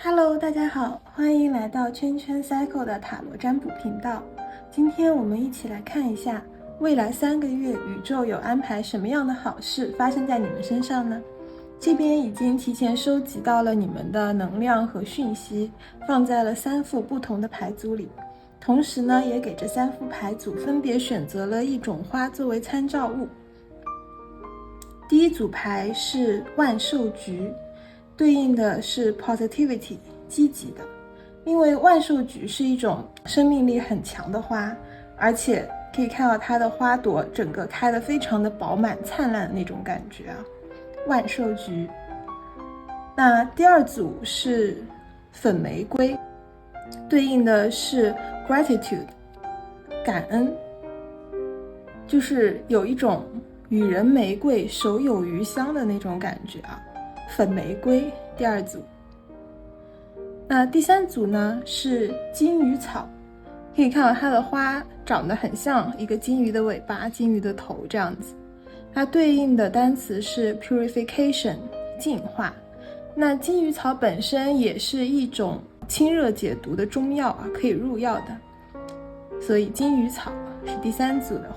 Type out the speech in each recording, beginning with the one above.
Hello，大家好，欢迎来到圈圈 Cycle 的塔罗占卜频道。今天我们一起来看一下，未来3个月宇宙有安排什么样的好事发生在你们身上呢？这边已经提前收集到了你们的能量和讯息，放在了3副不同的牌组里。同时呢，也给这3副牌组分别选择了一种花作为参照物。第一组牌是万寿菊，对应的是 positivity， 积极的。因为万寿菊是一种生命力很强的花，而且可以看到它的花朵整个开得非常的饱满灿烂的那种感觉啊。万寿菊。那第二组是粉玫瑰，对应的是 gratitude， 感恩，就是有一种与人玫瑰手有余香的那种感觉啊。粉玫瑰第二组。那第三组呢是金鱼草，可以看到它的花长得很像一个金鱼的尾巴、金鱼的头这样子。它对应的单词是 purification， 净化。那金鱼草本身也是一种清热解毒的中药啊，可以入药的，所以金鱼草是第三组的。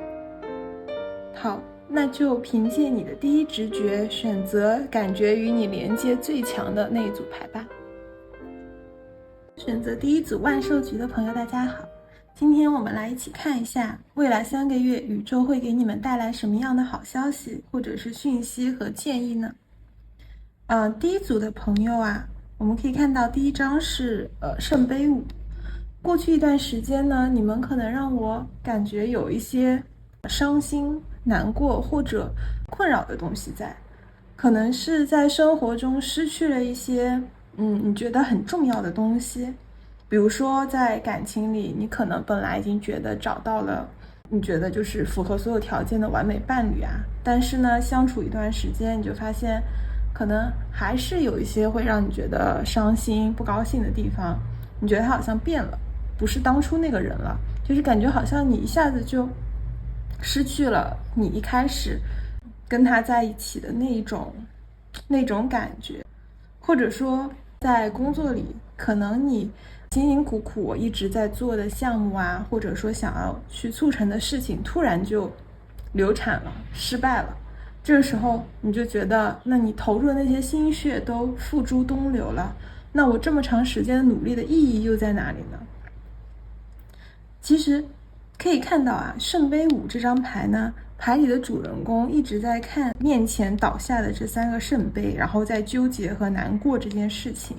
好，那就凭借你的第一直觉，选择感觉与你连接最强的那一组牌吧。选择第一组万寿菊的朋友，大家好。今天我们来一起看一下，未来3个月宇宙会给你们带来什么样的好消息，或者是讯息和建议呢？第一组的朋友啊，我们可以看到第一张是圣杯五。过去一段时间呢，你们可能让我感觉有一些伤心、难过或者困扰的东西在，可能是在生活中失去了一些你觉得很重要的东西。比如说在感情里，你可能本来已经觉得找到了你觉得就是符合所有条件的完美伴侣啊，但是呢相处一段时间，你就发现可能还是有一些会让你觉得伤心不高兴的地方，你觉得他好像变了，不是当初那个人了，就是感觉好像你一下子就失去了你一开始跟他在一起的那种感觉。或者说在工作里，可能你辛辛苦苦一直在做的项目啊，或者说想要去促成的事情，突然就流产了，失败了。这个时候你就觉得，那你投入的那些心血都付诸东流了，那我这么长时间的努力的意义又在哪里呢？其实可以看到啊，圣杯五这张牌呢，牌里的主人公一直在看面前倒下的这3个圣杯，然后在纠结和难过这件事情。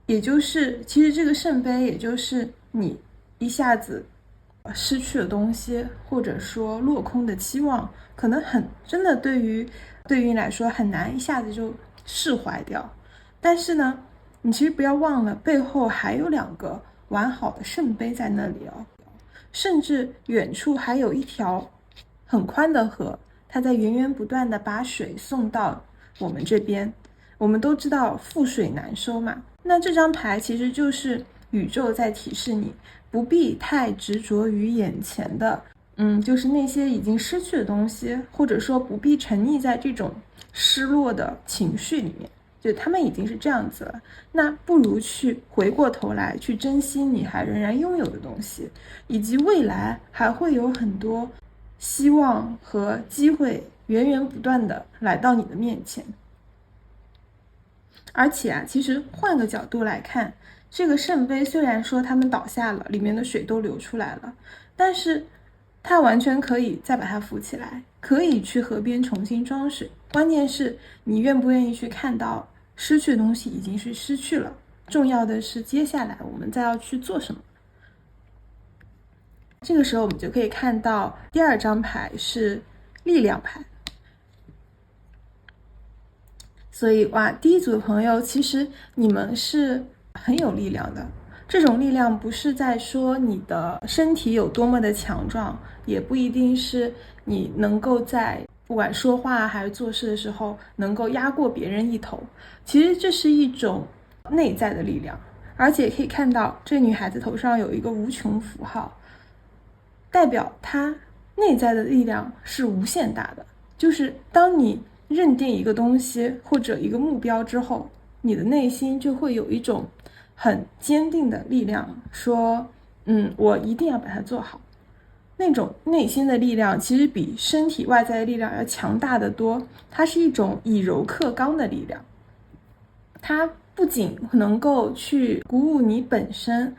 也就是其实这个圣杯也就是你一下子失去了东西，或者说落空的期望，可能真的对于你来说很难一下子就释怀掉。但是呢，你其实不要忘了，背后还有2个完好的圣杯在那里哦。甚至远处还有一条很宽的河，它在源源不断的把水送到我们这边。我们都知道覆水难收嘛，那这张牌其实就是宇宙在提示你，不必太执着于眼前的就是那些已经失去的东西，或者说不必沉溺在这种失落的情绪里面，就他们已经是这样子了，那不如去回过头来去珍惜你还仍然拥有的东西，以及未来还会有很多希望和机会源源不断的来到你的面前。而且啊，其实换个角度来看，这个圣杯虽然说他们倒下了，里面的水都流出来了，但是它完全可以再把它扶起来，可以去河边重新装水。关键是你愿不愿意去看到失去的东西已经是失去了，重要的是接下来我们再要去做什么。这个时候我们就可以看到第2张牌是力量牌。所以哇，第一组的朋友，其实你们是很有力量的。这种力量不是在说你的身体有多么的强壮，也不一定是你能够在不管说话还是做事的时候能够压过别人一头。其实这是一种内在的力量，而且可以看到这女孩子头上有一个无穷符号，代表她内在的力量是无限大的。就是当你认定一个东西或者一个目标之后，你的内心就会有一种很坚定的力量，说我一定要把它做好。那种内心的力量其实比身体外在的力量要强大得多，它是一种以柔克刚的力量。它不仅能够去鼓舞你本身，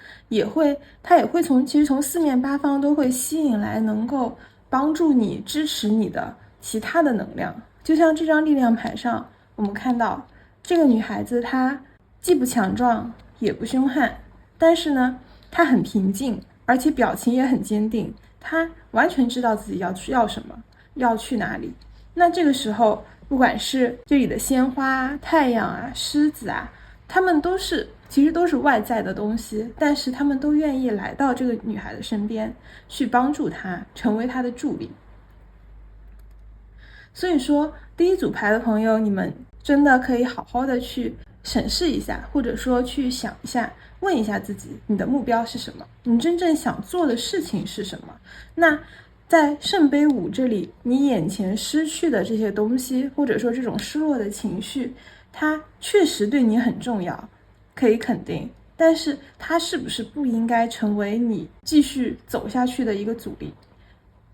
它也会从四面八方都会吸引来能够帮助你支持你的其他的能量。就像这张力量牌上我们看到这个女孩子，她既不强壮也不凶悍，但是呢她很平静，而且表情也很坚定，她完全知道自己要什么，要去哪里。那这个时候不管是这里的鲜花、太阳啊、狮子啊，他们其实都是外在的东西，但是他们都愿意来到这个女孩的身边，去帮助她，成为她的助力。所以说第一组牌的朋友，你们真的可以好好的去审视一下，或者说去想一下，问一下自己，你的目标是什么？你真正想做的事情是什么？那在圣杯5这里，你眼前失去的这些东西，或者说这种失落的情绪，它确实对你很重要，可以肯定，但是它是不是不应该成为你继续走下去的一个阻力？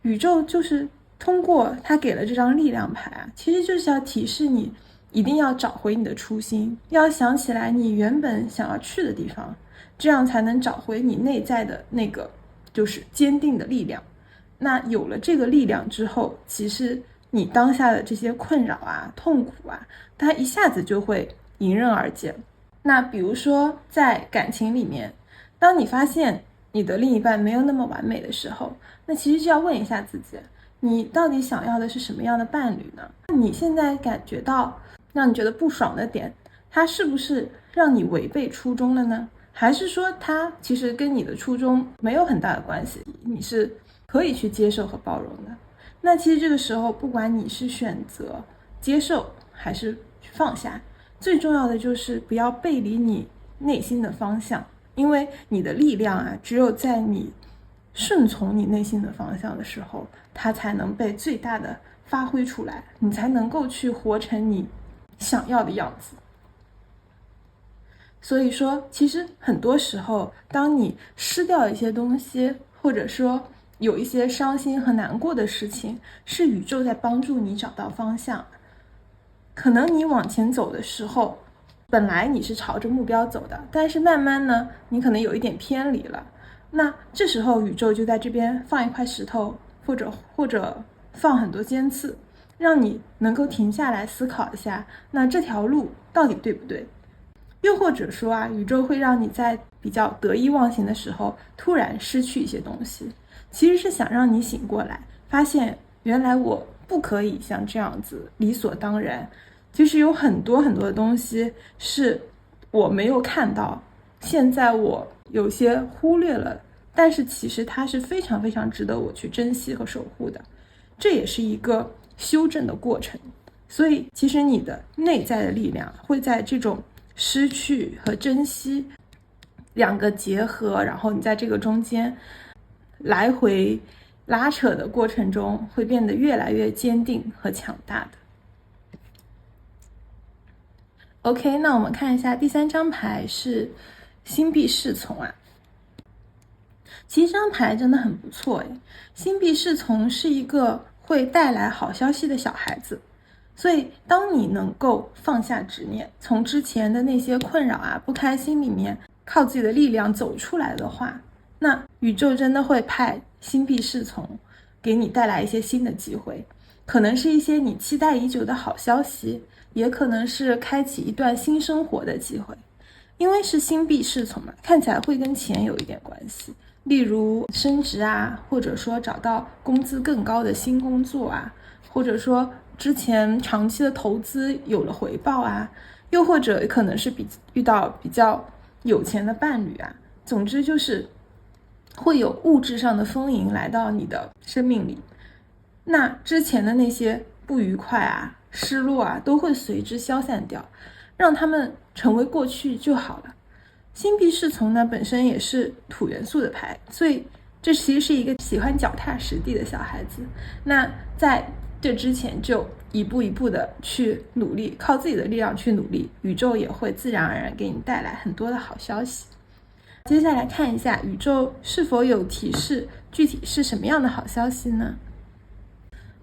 宇宙就是通过它给了这张力量牌啊，其实就是要提示你一定要找回你的初心，要想起来你原本想要去的地方，这样才能找回你内在的那个就是坚定的力量。那有了这个力量之后，其实你当下的这些困扰啊、痛苦啊，它一下子就会迎刃而解。那比如说在感情里面，当你发现你的另一半没有那么完美的时候，那其实就要问一下自己，你到底想要的是什么样的伴侣呢？你现在感觉到让你觉得不爽的点，它是不是让你违背初衷了呢？还是说它其实跟你的初衷没有很大的关系，你是可以去接受和包容的？那其实这个时候，不管你是选择接受还是放下，最重要的就是不要背离你内心的方向，因为你的力量啊，只有在你顺从你内心的方向的时候，它才能被最大的发挥出来，你才能够去活成你想要的样子。所以说其实很多时候，当你失掉一些东西，或者说有一些伤心和难过的事情，是宇宙在帮助你找到方向。可能你往前走的时候，本来你是朝着目标走的，但是慢慢呢，你可能有一点偏离了。那这时候宇宙就在这边放一块石头，或者放很多尖刺，让你能够停下来思考一下，那这条路到底对不对？又或者说啊，宇宙会让你在比较得意忘形的时候突然失去一些东西，其实是想让你醒过来，发现原来我不可以像这样子理所当然，其实有很多很多的东西是我没有看到，现在我有些忽略了，但是其实它是非常非常值得我去珍惜和守护的，这也是一个修正的过程。所以其实你的内在的力量会在这种失去和珍惜两个结合，然后你在这个中间来回拉扯的过程中，会变得越来越坚定和强大的。OK， 那我们看一下第3张牌是星币侍从啊。其实这张牌真的很不错诶，星币侍从是一个会带来好消息的小孩子。所以当你能够放下执念，从之前的那些困扰啊、不开心里面靠自己的力量走出来的话，那宇宙真的会派星币侍从给你带来一些新的机会，可能是一些你期待已久的好消息，也可能是开启一段新生活的机会。因为是星币侍从嘛，看起来会跟钱有一点关系，例如升职啊，或者说找到工资更高的新工作啊，或者说之前长期的投资有了回报啊，又或者可能是遇到比较有钱的伴侣啊，总之就是会有物质上的丰盈来到你的生命里。那之前的那些不愉快啊、失落啊，都会随之消散掉，让他们成为过去就好了。星币侍从呢，本身也是土元素的牌，所以这其实是一个喜欢脚踏实地的小孩子。那在这之前就一步一步的去努力，靠自己的力量去努力，宇宙也会自然而然给你带来很多的好消息。接下来看一下宇宙是否有提示，具体是什么样的好消息呢？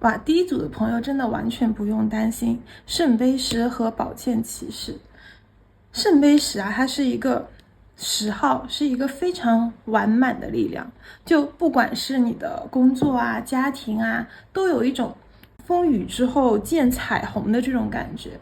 哇，第一组的朋友真的完全不用担心圣杯十和宝剑骑士。圣杯十啊，它是一个10号，是一个非常完满的力量，就不管是你的工作啊、家庭啊，都有一种风雨之后见彩虹的这种感觉，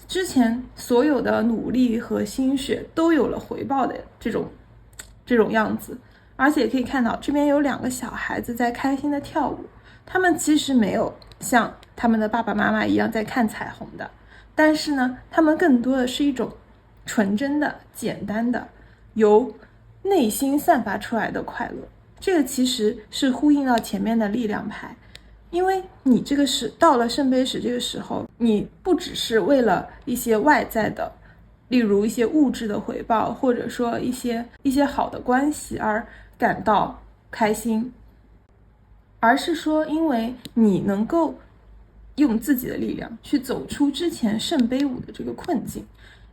之前所有的努力和心血都有了回报的这种样子。而且可以看到这边有2个小孩子在开心的跳舞，他们其实没有像他们的爸爸妈妈一样在看彩虹的，但是呢，他们更多的是一种纯真的、简单的由内心散发出来的快乐。这个其实是呼应到前面的力量牌，因为你这个是到了圣杯十这个时候，你不只是为了一些外在的，例如一些物质的回报，或者说一些好的关系而感到开心，而是说因为你能够用自己的力量去走出之前圣杯五的这个困境，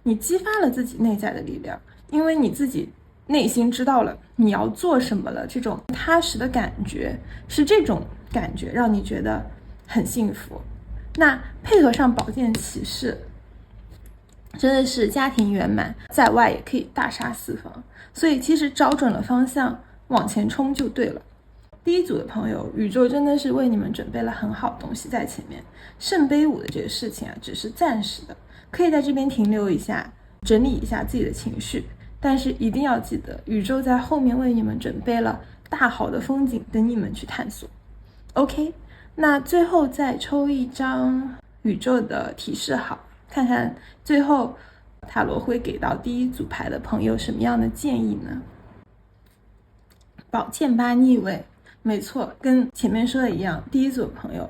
你激发了自己内在的力量，因为你自己内心知道了你要做什么了，这种踏实的感觉，是这种感觉让你觉得很幸福。那配合上宝剑骑士，真的是家庭圆满，在外也可以大杀四方，所以其实找准了方向往前冲就对了。第一组的朋友，宇宙真的是为你们准备了很好的东西在前面。圣杯五的这个事情啊，只是暂时的，可以在这边停留一下，整理一下自己的情绪，但是一定要记得，宇宙在后面为你们准备了大好的风景等你们去探索。 OK， 那最后再抽一张宇宙的提示好，看看最后塔罗会给到第一组牌的朋友什么样的建议呢？宝剑八逆位，没错，跟前面说的一样，第一组朋友，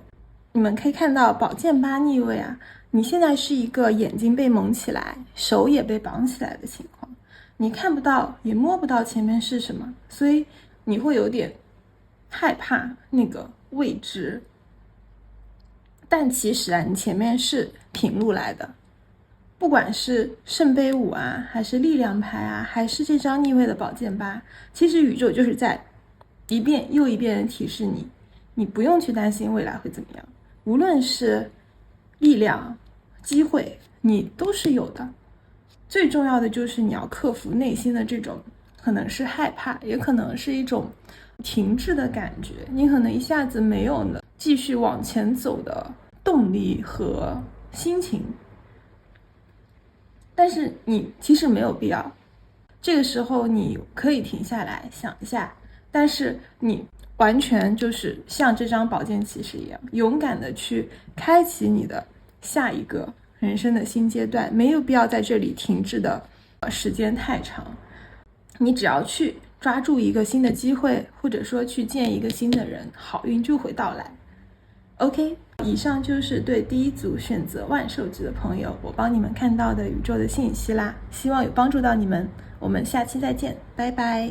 你们可以看到宝剑八逆位啊，你现在是一个眼睛被蒙起来，手也被绑起来的情况，你看不到也摸不到前面是什么，所以你会有点害怕那个未知。但其实啊，你前面是平路来的，不管是圣杯五啊，还是力量牌啊，还是这张逆位的宝剑八，其实宇宙就是在一遍又一遍的提示你，你不用去担心未来会怎么样，无论是力量、机会，你都是有的。最重要的就是你要克服内心的这种可能是害怕，也可能是一种停滞的感觉，你可能一下子没有了继续往前走的动力和心情，但是你其实没有必要，这个时候你可以停下来想一下，但是你完全就是像这张宝剑骑士一样，勇敢的去开启你的下一个人生的新阶段，没有必要在这里停滞的时间太长，你只要去抓住一个新的机会，或者说去见一个新的人，好运就会到来。 OK， 以上就是对第一组选择万寿菊的朋友我帮你们看到的宇宙的信息啦，希望有帮助到你们，我们下期再见，拜拜。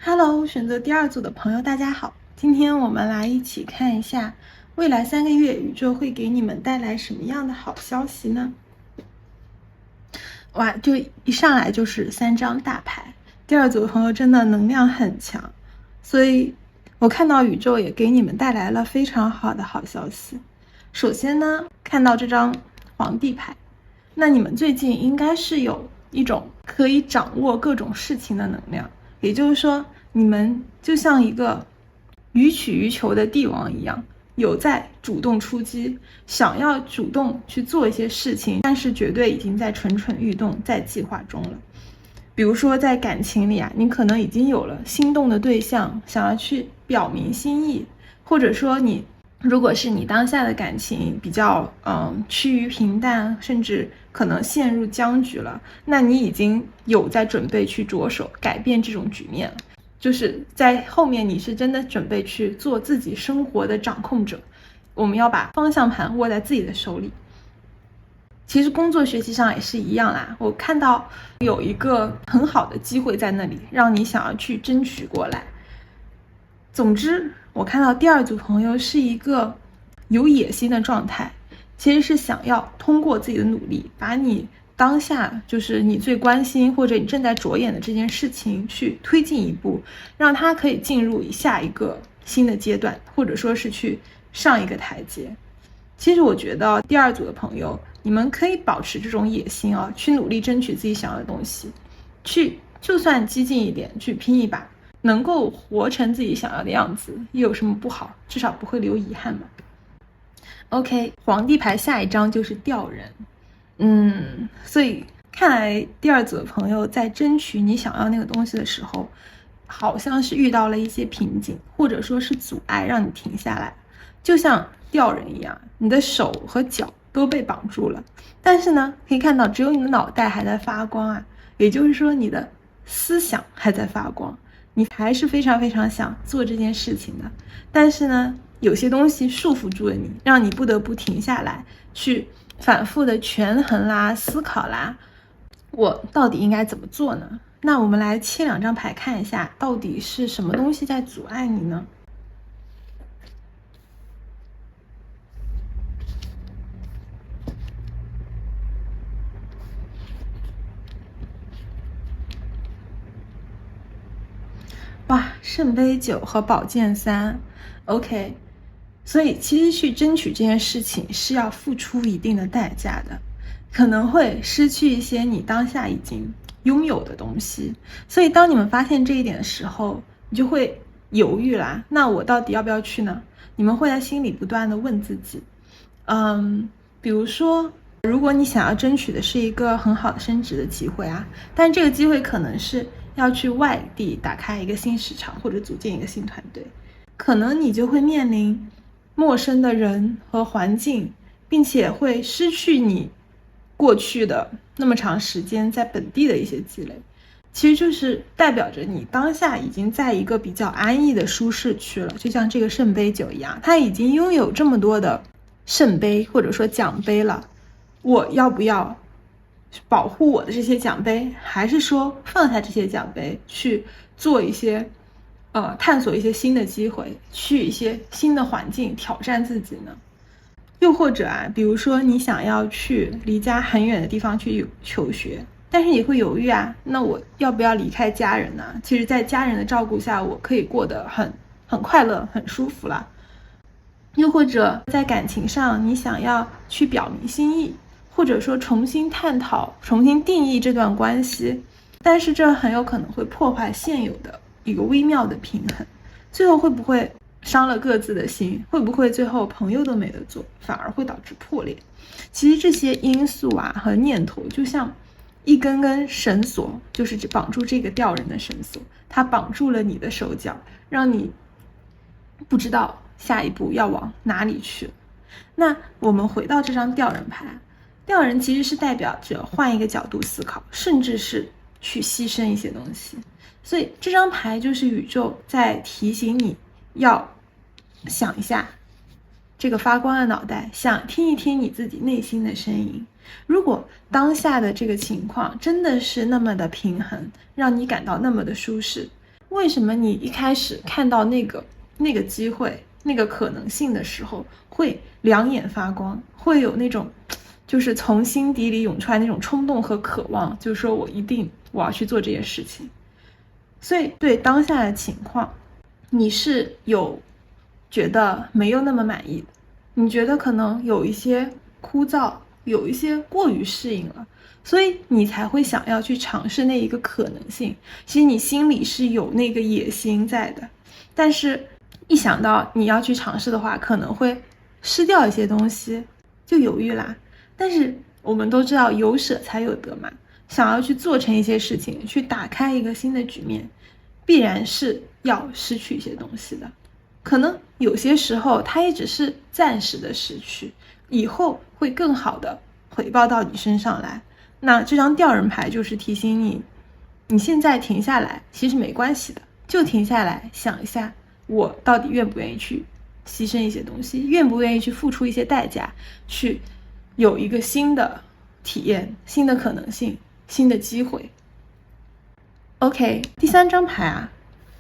Hello， 选择第二组的朋友大家好，今天我们来一起看一下未来3个月宇宙会给你们带来什么样的好消息呢？哇，就一上来就是3张大牌，第二组的朋友真的能量很强，所以我看到宇宙也给你们带来了非常好的好消息。首先呢，看到这张皇帝牌，那你们最近应该是有一种可以掌握各种事情的能量，也就是说你们就像一个予取予求的帝王一样，有在主动出击，想要主动去做一些事情，但是绝对已经在蠢蠢欲动，在计划中了。比如说在感情里啊，你可能已经有了心动的对象，想要去表明心意，或者说如果是你当下的感情比较趋于平淡，甚至可能陷入僵局了，那你已经有在准备去着手改变这种局面了，就是在后面你是真的准备去做自己生活的掌控者，我们要把方向盘握在自己的手里。其实工作学习上也是一样啦，我看到有一个很好的机会在那里，让你想要去争取过来。总之我看到第二组朋友是一个有野心的状态，其实是想要通过自己的努力，把你当下就是你最关心或者你正在着眼的这件事情去推进一步，让它可以进入下一个新的阶段，或者说是去上一个台阶。其实我觉得第二组的朋友，你们可以保持这种野心啊，去努力争取自己想要的东西，去就算激进一点去拼一把，能够活成自己想要的样子，又有什么不好？至少不会留遗憾吧。OK， 皇帝牌下一张就是吊人。所以看来第二组的朋友在争取你想要那个东西的时候，好像是遇到了一些瓶颈，或者说是阻碍，让你停下来。就像吊人一样，你的手和脚都被绑住了，但是呢，可以看到只有你的脑袋还在发光啊，也就是说你的思想还在发光，你还是非常非常想做这件事情的。但是呢，有些东西束缚住了你，让你不得不停下来，去反复的权衡啦、思考啦，我到底应该怎么做呢？那我们来切2张牌看一下，到底是什么东西在阻碍你呢？哇，圣杯9和宝剑3 OK， 所以其实去争取这件事情是要付出一定的代价的，可能会失去一些你当下已经拥有的东西。所以当你们发现这一点的时候，你就会犹豫啦，那我到底要不要去呢？你们会在心里不断的问自己。比如说如果你想要争取的是一个很好的升职的机会啊，但这个机会可能是要去外地打开一个新市场，或者组建一个新团队，可能你就会面临陌生的人和环境，并且会失去你过去的那么长时间在本地的一些积累。其实就是代表着你当下已经在一个比较安逸的舒适区了，就像这个圣杯9一样，他已经拥有这么多的圣杯或者说奖杯了，我要不要保护我的这些奖杯，还是说放下这些奖杯去做一些探索一些新的机会，去一些新的环境挑战自己呢？又或者比如说你想要去离家很远的地方去求学，但是你会犹豫那我要不要离开家人呢？其实在家人的照顾下，我可以过得很快乐很舒服啦。又或者在感情上，你想要去表明心意，或者说重新探讨重新定义这段关系，但是这很有可能会破坏现有的一个微妙的平衡，最后会不会伤了各自的心？会不会最后朋友都没得做，反而会导致破裂？其实这些因素和念头就像一根根绳索，就是绑住这个吊人的绳索，它绑住了你的手脚，让你不知道下一步要往哪里去。那我们回到这张吊人牌，吊人其实是代表着换一个角度思考，甚至是去牺牲一些东西。所以这张牌就是宇宙在提醒你要想一下这个发光的脑袋，想听一听你自己内心的声音。如果当下的这个情况真的是那么的平衡，让你感到那么的舒适，为什么你一开始看到那个机会那个可能性的时候会两眼发光，会有那种就是从心底里涌出来那种冲动和渴望，就是说我要去做这件事情。所以对当下的情况，你是有觉得没有那么满意的，你觉得可能有一些枯燥，有一些过于适应了，所以你才会想要去尝试那一个可能性。其实你心里是有那个野心在的，但是一想到你要去尝试的话，可能会失掉一些东西，就犹豫啦。但是我们都知道有舍才有得嘛，想要去做成一些事情，去打开一个新的局面，必然是要失去一些东西的。可能有些时候它也只是暂时的失去，以后会更好的回报到你身上来。那这张吊人牌就是提醒你，你现在停下来其实没关系的，就停下来想一下，我到底愿不愿意去牺牲一些东西，愿不愿意去付出一些代价，去有一个新的体验，新的可能性，新的机会。 OK， 第3张牌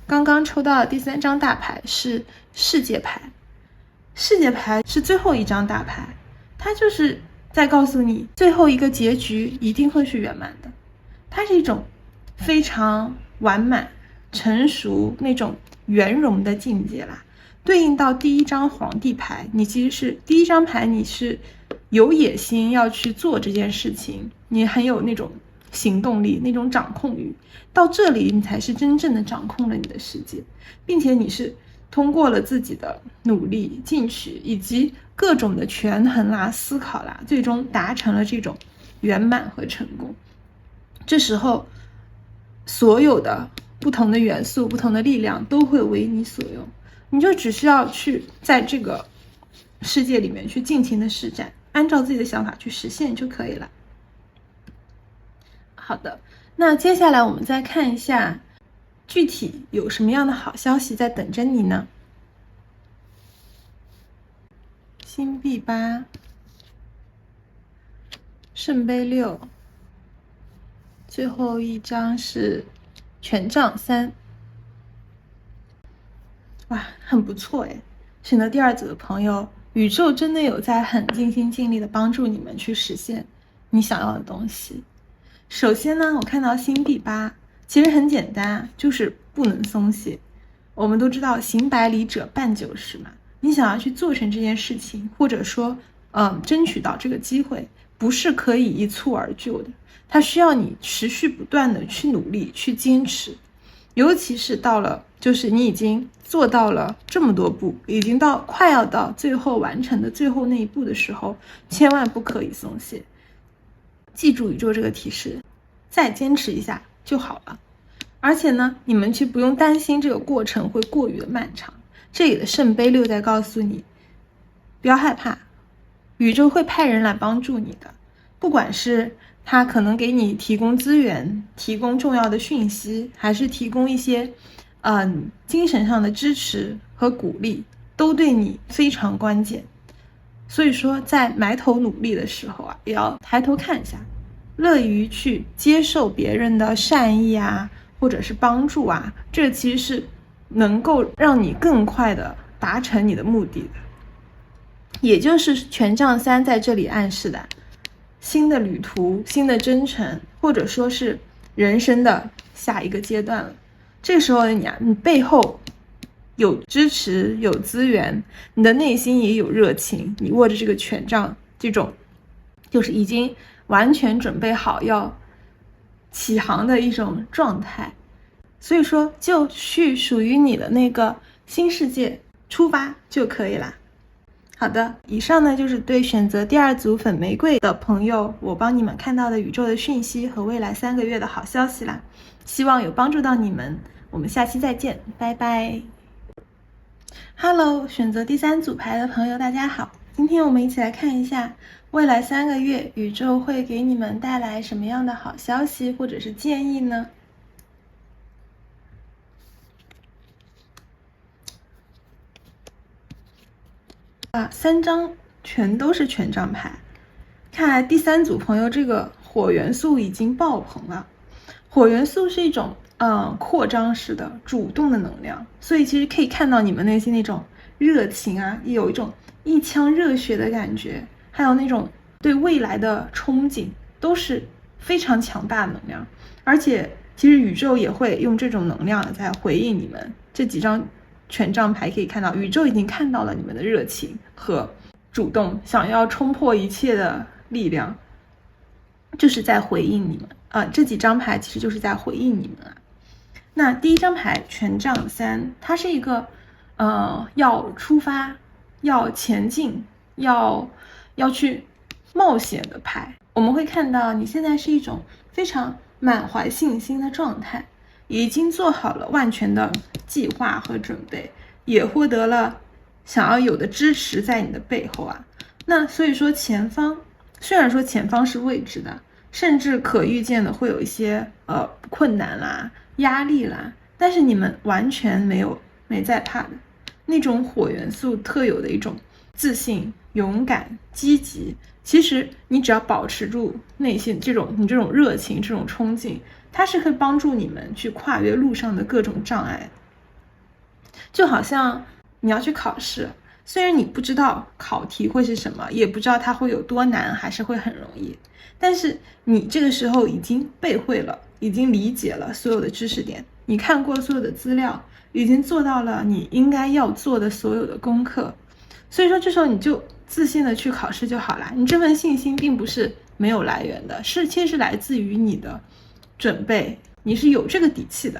刚刚抽到的第3张大牌是世界牌。世界牌是最后一张大牌，它就是在告诉你最后一个结局一定会是圆满的。它是一种非常完满、成熟那种圆融的境界啦。对应到第一张皇帝牌，你其实是第一张牌，你是有野心要去做这件事情，你很有那种行动力，那种掌控欲。到这里你才是真正的掌控了你的世界，并且你是通过了自己的努力进取以及各种的权衡啦、思考啦，最终达成了这种圆满和成功。这时候所有的不同的元素、不同的力量都会为你所用，你就只需要去在这个世界里面去尽情的施展，按照自己的想法去实现就可以了。好的，那接下来我们再看一下具体有什么样的好消息在等着你呢？星币8，圣杯6，最后一张是权杖3。哇，很不错诶，选择第二组的朋友，宇宙真的有在很尽心尽力的帮助你们去实现你想要的东西。首先呢，我看到星币8，其实很简单，就是不能松懈。我们都知道行百里者半九十嘛，你想要去做成这件事情，或者说争取到这个机会，不是可以一蹴而就的，它需要你持续不断的去努力去坚持。尤其是到了就是你已经做到了这么多步，已经到快要到最后完成的最后那一步的时候，千万不可以松懈。记住宇宙这个提示，再坚持一下就好了。而且呢，你们去不用担心这个过程会过于的漫长。这里的圣杯6在告诉你，不要害怕，宇宙会派人来帮助你的，不管是他可能给你提供资源，提供重要的讯息，还是提供一些精神上的支持和鼓励，都对你非常关键。所以说在埋头努力的时候啊，也要抬头看一下，乐于去接受别人的善意啊，或者是帮助啊，这其实是能够让你更快的达成你的目的的。也就是权杖3在这里暗示的新的旅途、新的征程，或者说是人生的下一个阶段了。这时候的你啊，你背后有支持，有资源，你的内心也有热情，你握着这个权杖，这种就是已经完全准备好要起航的一种状态。所以说就去属于你的那个新世界出发就可以啦。好的，以上呢就是对选择第二组粉玫瑰的朋友，我帮你们看到的宇宙的讯息和未来3个月的好消息啦，希望有帮助到你们。我们下期再见，拜拜。Hello， 选择第3组牌的朋友大家好，今天我们一起来看一下未来3个月宇宙会给你们带来什么样的好消息或者是建议呢？3张全都是权杖牌，看来第3组朋友这个火元素已经爆棚了。火元素是一种扩张式的主动的能量，所以其实可以看到你们内心那种热情啊，也有一种一腔热血的感觉，还有那种对未来的憧憬，都是非常强大的能量。而且其实宇宙也会用这种能量在回应你们。这几张权杖牌可以看到，宇宙已经看到了你们的热情和主动想要冲破一切的力量，就是在回应你们这几张牌其实就是在回应你们啊。那第一张牌权杖3，它是一个要出发、要前进、要去冒险的牌。我们会看到你现在是一种非常满怀信心的状态，已经做好了万全的计划和准备，也获得了想要有的支持在你的背后啊。那所以说前方，虽然说前方是未知的，甚至可预见的会有一些困难啦、压力啦，但是你们完全没在怕的。那种火元素特有的一种自信、勇敢、积极，其实你只要保持住内心你这种热情、这种冲劲，它是会帮助你们去跨越路上的各种障碍。就好像你要去考试，虽然你不知道考题会是什么，也不知道它会有多难，还是会很容易，但是你这个时候已经背会了，已经理解了所有的知识点，你看过所有的资料，已经做到了你应该要做的所有的功课，所以说这时候你就自信的去考试就好了。你这份信心并不是没有来源的，其实是来自于你的准备，你是有这个底气的。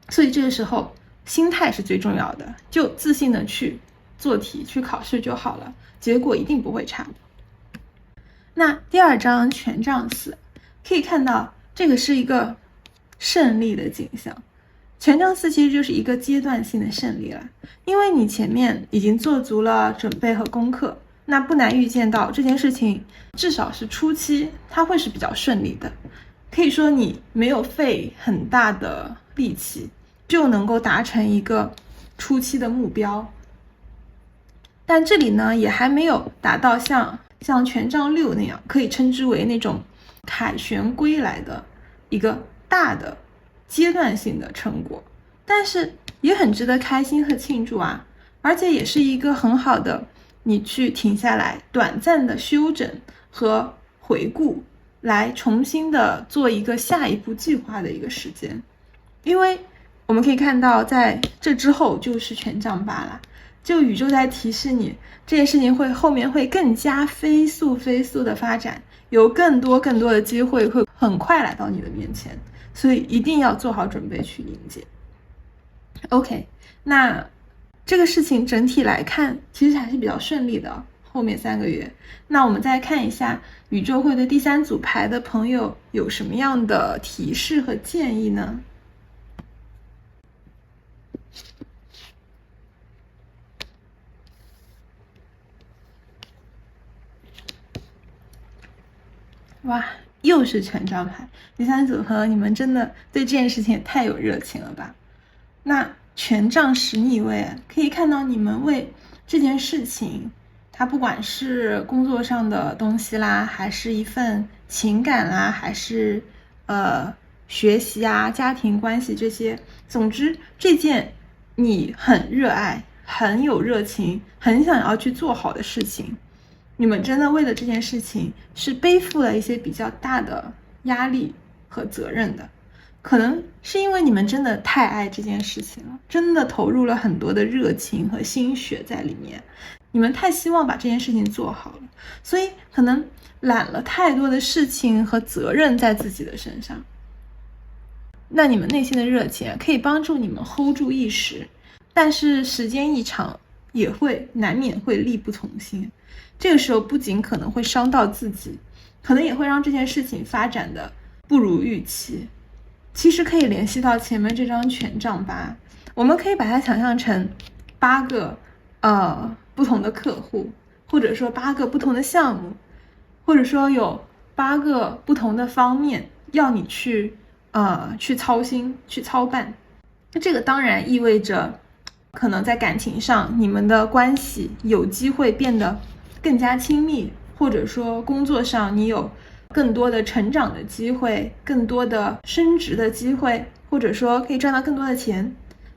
所以这个时候心态是最重要的，就自信的去做题，去考试就好了，结果一定不会差的。那第二章权杖四，可以看到这个是一个胜利的景象。权杖四其实就是一个阶段性的胜利了，因为你前面已经做足了准备和功课，那不难预见到这件事情至少是初期它会是比较顺利的，可以说你没有费很大的力气就能够达成一个初期的目标。但这里呢也还没有达到像权杖六那样可以称之为那种凯旋归来的一个大的阶段性的成果，但是也很值得开心和庆祝啊，而且也是一个很好的你去停下来短暂的休整和回顾，来重新的做一个下一步计划的一个时间。因为我们可以看到在这之后就是权杖八了，就宇宙在提示你这件事情后面会更加飞速的发展，有更多的机会会很快来到你的面前，所以一定要做好准备去迎接。 OK， 那这个事情整体来看其实还是比较顺利的，后面3个月。那我们再看一下宇宙会对第3组牌的朋友有什么样的提示和建议呢？哇，又是权杖牌，第3组朋友，你们真的对这件事情也太有热情了吧。那权杖10逆位，可以看到你们为这件事情，它不管是工作上的东西啦，还是一份情感啦，还是学习啊、家庭关系这些，总之这件你很热爱、很有热情、很想要去做好的事情，你们真的为了这件事情是背负了一些比较大的压力和责任的。可能是因为你们真的太爱这件事情了，真的投入了很多的热情和心血在里面，你们太希望把这件事情做好了，所以可能揽了太多的事情和责任在自己的身上。那你们内心的热情可以帮助你们 hold 住一时，但是时间一长也会难免会力不从心，这个时候不仅可能会伤到自己，可能也会让这件事情发展的不如预期。其实可以联系到前面这张权杖八，我们可以把它想象成8个不同的客户，或者说8个不同的项目，或者说有8个不同的方面要你去操心去操办。这个当然意味着可能在感情上你们的关系有机会变得更加亲密，或者说工作上你有更多的成长的机会，更多的升职的机会，或者说可以赚到更多的钱。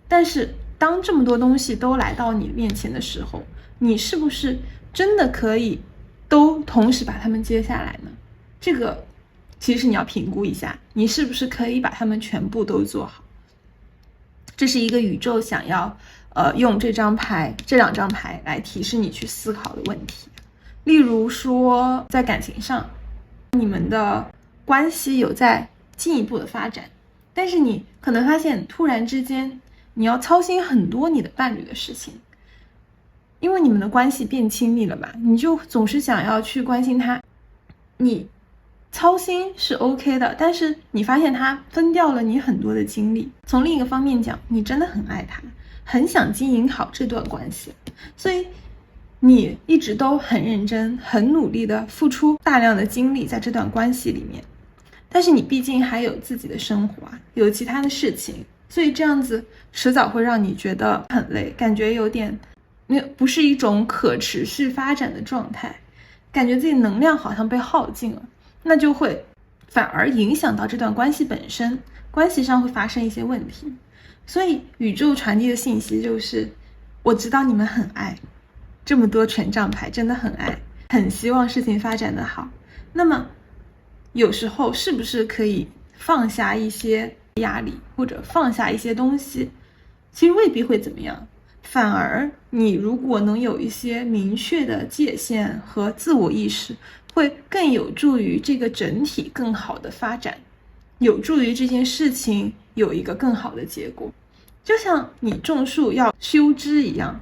但是当这么多东西都来到你面前的时候，你是不是真的可以都同时把它们接下来呢？这个其实你要评估一下，你是不是可以把它们全部都做好。这是一个宇宙想要用这2张牌来提示你去思考的问题。例如说在感情上，你们的关系有在进一步的发展，但是你可能发现突然之间你要操心很多你的伴侣的事情，因为你们的关系变亲密了嘛，你就总是想要去关心他，你操心是 OK 的，但是你发现他分掉了你很多的精力。从另一个方面讲，你真的很爱他，很想经营好这段关系，所以你一直都很认真很努力的付出大量的精力在这段关系里面，但是你毕竟还有自己的生活啊，有其他的事情，所以这样子迟早会让你觉得很累，感觉有点不是一种可持续发展的状态，感觉自己能量好像被耗尽了，那就会反而影响到这段关系本身，关系上会发生一些问题。所以宇宙传递的信息就是，我知道你们很爱，这么多权杖牌，真的很爱，很希望事情发展的好。那么有时候是不是可以放下一些压力，或者放下一些东西，其实未必会怎么样，反而你如果能有一些明确的界限和自我意识，会更有助于这个整体更好的发展，有助于这件事情有一个更好的结果。就像你种树要修枝一样，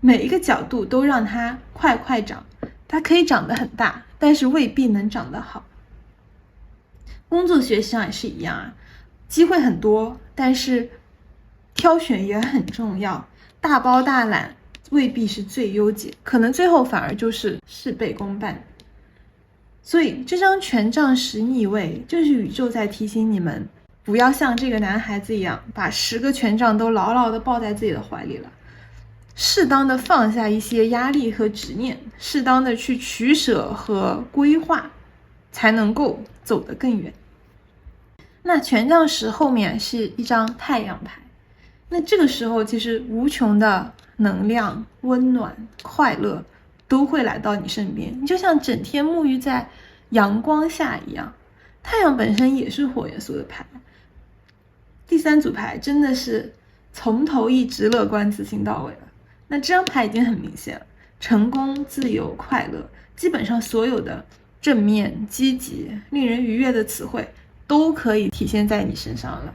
每一个角度都让它快快长，它可以长得很大，但是未必能长得好。工作学习上也是一样啊，机会很多，但是挑选也很重要，大包大揽未必是最优解，可能最后反而就是事倍功半。所以这张权杖10逆位就是宇宙在提醒你们，不要像这个男孩子一样，把10个权杖都牢牢地抱在自己的怀里了，适当的放下一些压力和执念，适当的去取舍和规划，才能够走得更远。那权杖10后面是一张太阳牌，那这个时候其实无穷的能量、温暖、快乐都会来到你身边，你就像整天沐浴在阳光下一样。太阳本身也是火元素的牌，第3组牌真的是从头一直乐观自信到尾了。那这张牌已经很明显了，成功、自由、快乐，基本上所有的正面、积极、令人愉悦的词汇都可以体现在你身上了。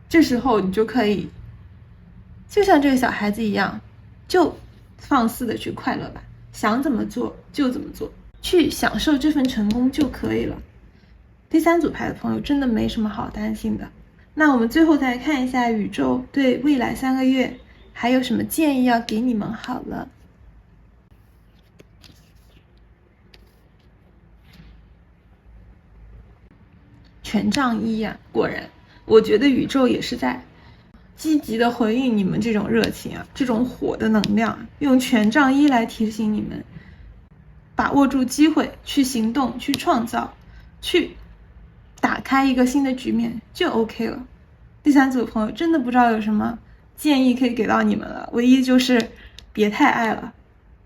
这时候你就可以就像这个小孩子一样，就放肆的去快乐吧，想怎么做就怎么做，去享受这份成功就可以了。第3组牌的朋友真的没什么好担心的。那我们最后再来看一下宇宙对未来3个月还有什么建议要给你们好了。权杖1啊，果然我觉得宇宙也是在积极的回应你们这种热情啊，这种火的能量，用权杖1来提醒你们把握住机会，去行动，去创造，去打开一个新的局面就 OK 了。第3组的朋友真的不知道有什么建议可以给到你们了，唯一就是别太爱了，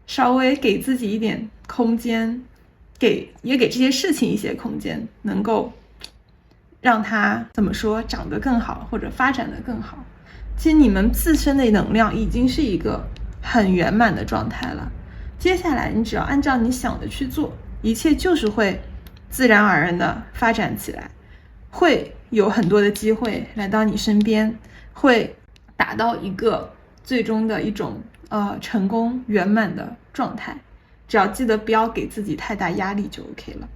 稍微给自己一点空间，也给这些事情一些空间，能够让它怎么说长得更好，或者发展得更好。其实你们自身的能量已经是一个很圆满的状态了，接下来你只要按照你想的去做，一切就是会自然而然的发展起来，会有很多的机会来到你身边，会达到一个最终的一种成功圆满的状态。只要记得不要给自己太大压力就 OK 了。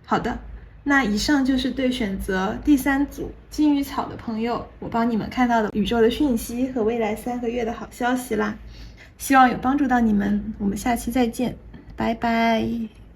好的，那以上就是对选择第3组金鱼草的朋友，我帮你们看到的宇宙的讯息和未来3个月的好消息啦，希望有帮助到你们，我们下期再见，拜拜。